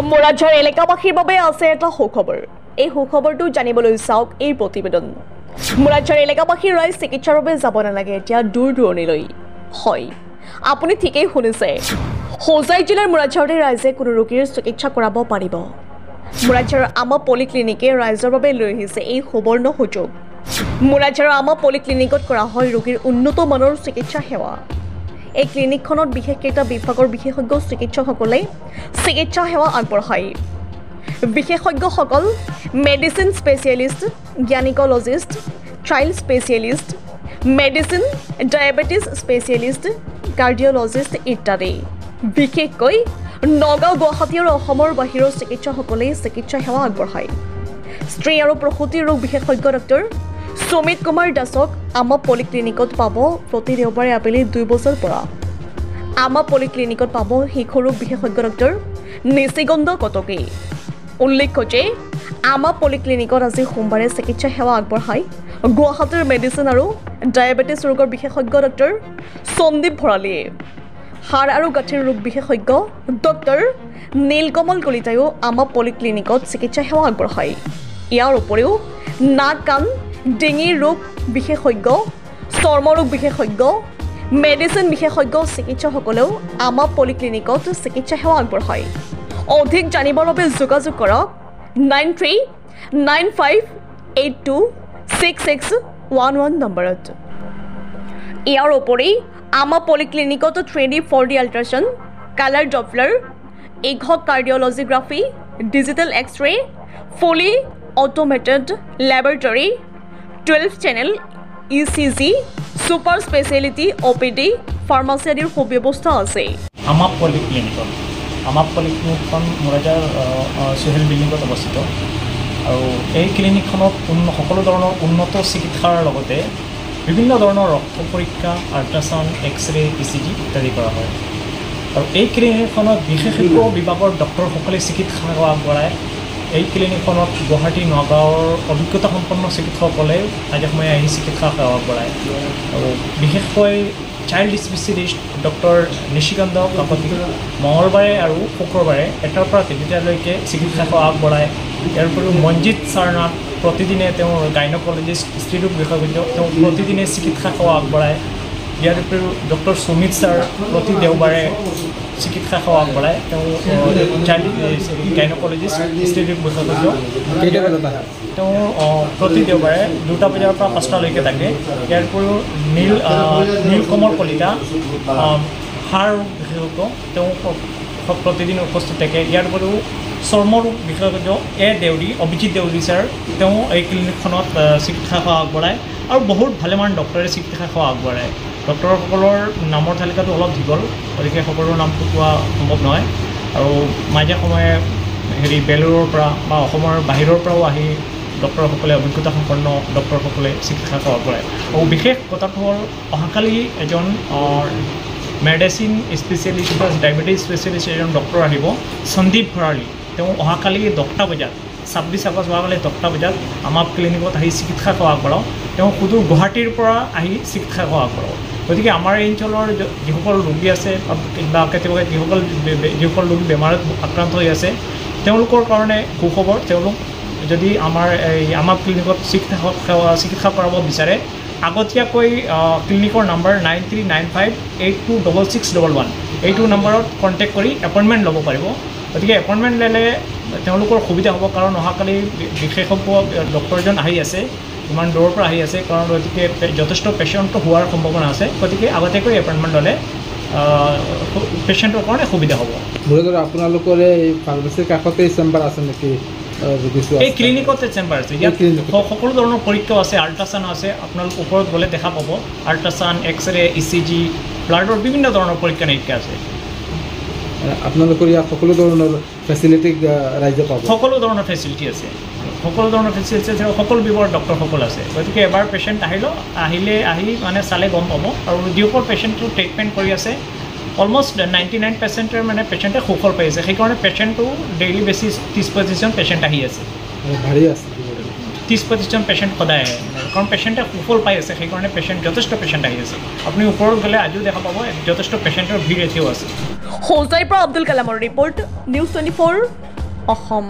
মোৰাঝাৰ এলেকাবাসীৰ বাবে আছে এটা সুখবৰ। এই সুখবৰটো জানিবলৈ চাওক এই প্ৰতিবেদন। মোৰাঝাৰ এলেকাবাসীৰ ৰাইজ চিকিৎসাৰ বাবে যাব নালাগে এতিয়া দূৰ দূৰণিলৈ। হয়, আপুনি ঠিকেই শুনিছে। হোজাই জিলাৰ মোৰাঝাৰতে ৰাইজে কোনো ৰোগীৰ চিকিৎসা কৰাব পাৰিব। মোৰাঝাৰৰ আমা পলিক্লিনিকে ৰাইজৰ বাবে লৈ আহিছে এই সুবৰ্ণ সুযোগ। মোৰাঝাৰৰ আমা পলিক্লিনিকত কৰা হয় ৰোগীৰ উন্নত মানৰ চিকিৎসা সেৱা। এই ক্লিনিকখনত বিশেষ কেইটা বিভাগৰ বিশেষজ্ঞ চিকিৎসকসকলে চিকিৎসা সেৱা আগবঢ়ায়। বিশেষজ্ঞসকল medicine specialist, gynaecologist, child specialist, medicine, diabetes specialist, cardiologist ইত্যাদি। বিশেষকৈ নগাঁও, গুৱাহাটী আৰু অসমৰ বাহিৰৰ চিকিৎসকসকলে চিকিৎসা সেৱা আগবঢ়ায়। স্ত্ৰী আৰু প্ৰসূতি ৰোগ বিশেষজ্ঞ ডক্টৰ সুমিত কুমাৰ দাসক আমা পলিক্লিনিকত পাব প্ৰতি দেওবাৰে আবেলি 2 বজাৰ পৰা। আমা পলিক্লিনিকত পাব শিশু ৰোগ বিশেষজ্ঞ ডক্টৰ নিশিগন্ধ কটকী। উল্লেখ্য যে আমা পলিক্লিনিকত আজি সোমবাৰে চিকিৎসা সেৱা আগবঢ়ায় গুৱাহাটীৰ মেডিচিন আৰু ডায়েবেটিছ ৰোগৰ বিশেষজ্ঞ ডক্টৰ সন্দীপ ভৰালীয়ে। হাড় আৰু গাঁঠিৰ ৰোগ বিশেষজ্ঞ ডক্টৰ নীলকমল কলিতায়ো আমা পলিক্লিনিকত চিকিৎসা সেৱা আগবঢ়ায়। ইয়াৰ উপৰিও নাক কাণ ডিঙিৰ ৰোগ বিশেষজ্ঞ, চৰ্মৰোগ বিশেষজ্ঞ, মেডিচিন বিশেষজ্ঞ চিকিৎসকসকলেও আমা পলিক্লিনিকত চিকিৎসা সেৱা আগবঢ়ায়। অধিক জানিবৰ বাবে যোগাযোগ কৰক 9395826611 নম্বৰত। ইয়াৰ উপৰি আমা পলিক্লিনিকত 3D 4D ultrasound, colour Doppler, echo cardiography, digital X-ray, fully automated laboratory, 12 channel ECG, super speciality OPD, pharmacy আদিৰ সুব্যৱস্থা আছে। আমা পলিক্লিনিকখন মোৰাঝাৰ সোহেল বিল্ডিঙত অৱস্থিত আৰু এই ক্লিনিকখনত সকলো ধৰণৰ উন্নত চিকিৎসাৰ লগতে বিভিন্ন ধৰণৰ ৰক্ত পৰীক্ষা, আল্ট্ৰাছাউণ্ড, এক্স-ৰে, ECG ইত্যাদি কৰা হয়। আৰু এই ক্লিনিকখনত বিশেষজ্ঞ বিভাগৰ ডক্টৰসকলে চিকিৎসা সেৱা আগবঢ়ায়। এই ক্লিনিকখনত গুৱাহাটী, নগাঁৱৰ অভিজ্ঞতাসম্পন্ন চিকিৎসকসকলে মাজে সময়ে আহি চিকিৎসা সেৱা আগবঢ়ায়। আৰু বিশেষকৈ চাইল্ড স্পেচিয়েলিষ্ট ডক্টৰ নিশিগন্ধ কাকতি মঙলবাৰে আৰু শুক্ৰবাৰে 1টাৰ পৰা 3টালৈকে চিকিৎসা সেৱা আগবঢ়ায়। ইয়াৰ উপৰিও মঞ্জিত ছাৰনাথ প্ৰতিদিনে তেওঁৰ গাইনকলজিষ্ট, স্ত্ৰীৰোগ বিশেষজ্ঞ, তেওঁ প্ৰতিদিনে চিকিৎসা সেৱা আগবঢ়ায়। ইয়াৰ উপৰিও ডক্টৰ সুমিত ছাৰ প্ৰতি দেওবাৰে চিকিৎসা সেৱা আগবঢ়ায়। তেওঁ চাইল্ড গাইনকলজিষ্ট, স্ত্ৰীৰোগ বিশেষজ্ঞ। তেওঁ প্ৰতি দেওবাৰে 2টা বজাৰ পৰা 5টালৈকে থাকে। ইয়াৰ উপৰিও নীলকমল কলিতা হাড় ৰোগ বিশেষজ্ঞ, তেওঁ প্ৰতিদিন উপস্থিত থাকে। ইয়াৰ উপৰিও চৰ্মৰোগ বিশেষজ্ঞ অভিজিত দেউৰী ছাৰ, তেওঁ এই ক্লিনিকখনত চিকিৎসা সেৱা আগবঢ়ায় আৰু বহুত ভালেমান ডক্টৰে চিকিৎসা সেৱা আগবঢ়ায়। ডক্টৰসকলৰ নামৰ তালিকাটো অলপ দীঘল, গতিকে সকলোৰ নামটো কোৱা সম্ভৱ নহয়। আৰু মাজে সময়ে বেলুৰৰ পৰা বা অসমৰ বাহিৰৰ পৰাও আহি ডক্টৰসকলে, অভিজ্ঞতাসম্পন্ন ডক্টৰসকলে চিকিৎসা সেৱা আগবঢ়ায়। আৰু বিশেষ কথাটো হ'ল অহাকালি এজন মেডিচিন স্পেচিয়েলিষ্ট বা ডায়েবেটিছ স্পেচিয়েলিষ্ট এজন ডক্টৰ আহিব, সন্দীপ ভৰালী। তেওঁ অহাকালি 10টা বজাত 26 আগষ্ট অহাকালি 10টা বজাত আমাৰ ক্লিনিকত আহি চিকিৎসা সেৱা আগবঢ়াওঁ। তেওঁ সুদূৰ গুৱাহাটীৰ পৰা আহি চিকিৎসা সেৱা আগবঢ়াওঁ। গতিকে আমাৰ এই অঞ্চলৰ যিসকল ৰোগী আছে বা কেতিয়াবা যিসকল ৰোগী বেমাৰত আক্ৰান্ত হৈ আছে, তেওঁলোকৰ কাৰণে সুখবৰ। তেওঁলোক যদি আমাৰ ক্লিনিকত চিকিৎসা কৰাব বিচাৰে, আগতীয়াকৈ ক্লিনিকৰ নাম্বাৰ 9395826611 এইটো নাম্বাৰত কণ্টেক্ট কৰি এপইণ্টমেণ্ট ল'ব পাৰিব। গতিকে এপইণ্টমেণ্ট ল'লে তেওঁলোকৰ সুবিধা হ'ব, কাৰণ অহাকালি বিশেষজ্ঞ ডক্টৰজন আহি আছে, ইমান দূৰৰ পৰা আহি আছে, কাৰণ গতিকে যথেষ্ট পেচেণ্ট হোৱাৰ সম্ভাৱনা আছে। গতিকে আগতীয়াকৈ এপইণ্টমেণ্ট ল'লে পেচেণ্টৰ কাৰণে সুবিধা হ'ব। মূলতঃ আপোনালোকৰ এই ফাৰ্মাচীৰ কাষতেই চেম্বাৰ আছে নেকি? এই ক্লিনিকতে চেম্বাৰ আছে। ইয়াত সকলো ধৰণৰ পৰীক্ষাও আছে, আল্ট্ৰাছাউণ্ড আছে। আপোনালোক ওপৰত গ'লে দেখা পাব আল্ট্ৰাছাউণ্ড, এক্স-ৰে, ECG, ব্লাডৰ বিভিন্ন ধৰণৰ পৰীক্ষা নিৰীক্ষা আছে। আপোনালোকৰ ইয়াত সকলো ধৰণৰ ফেচিলিটি ৰাইজে পাব? সকলো ধৰণৰ ফেচিলিটি আছে, সকলো ধৰণৰ ফেচিলিটি আছে, সকলো বিভাগৰ ডক্টৰসকল আছে। গতিকে এবাৰ পেচেণ্ট আহি মানে চালে গম পাব। আৰু যিসকল পেচেণ্টটো ট্ৰিটমেণ্ট কৰি আছে, অলমষ্ট 99% মানে পেচেণ্টে সুফল পাই আছে। সেইকাৰণে পেচেণ্টটো ডেইলি বেচিছ 30% পেচেণ্ট আহি আছে। 30% পেচেণ্ট সদায় আহে, কাৰণ পেচেণ্টে সুফল পাই আছে। সেইকাৰণে যথেষ্ট পেচেণ্ট আহি আছে। আপুনি ওপৰত গ'লে আজিও দেখা পাব যথেষ্ট পেচেণ্টৰ ভিৰ এতিয়াও আছে। হোজাইৰ পৰা আব্দুল কালামৰ ৰিপৰ্ট, নিউজ 24 অসম।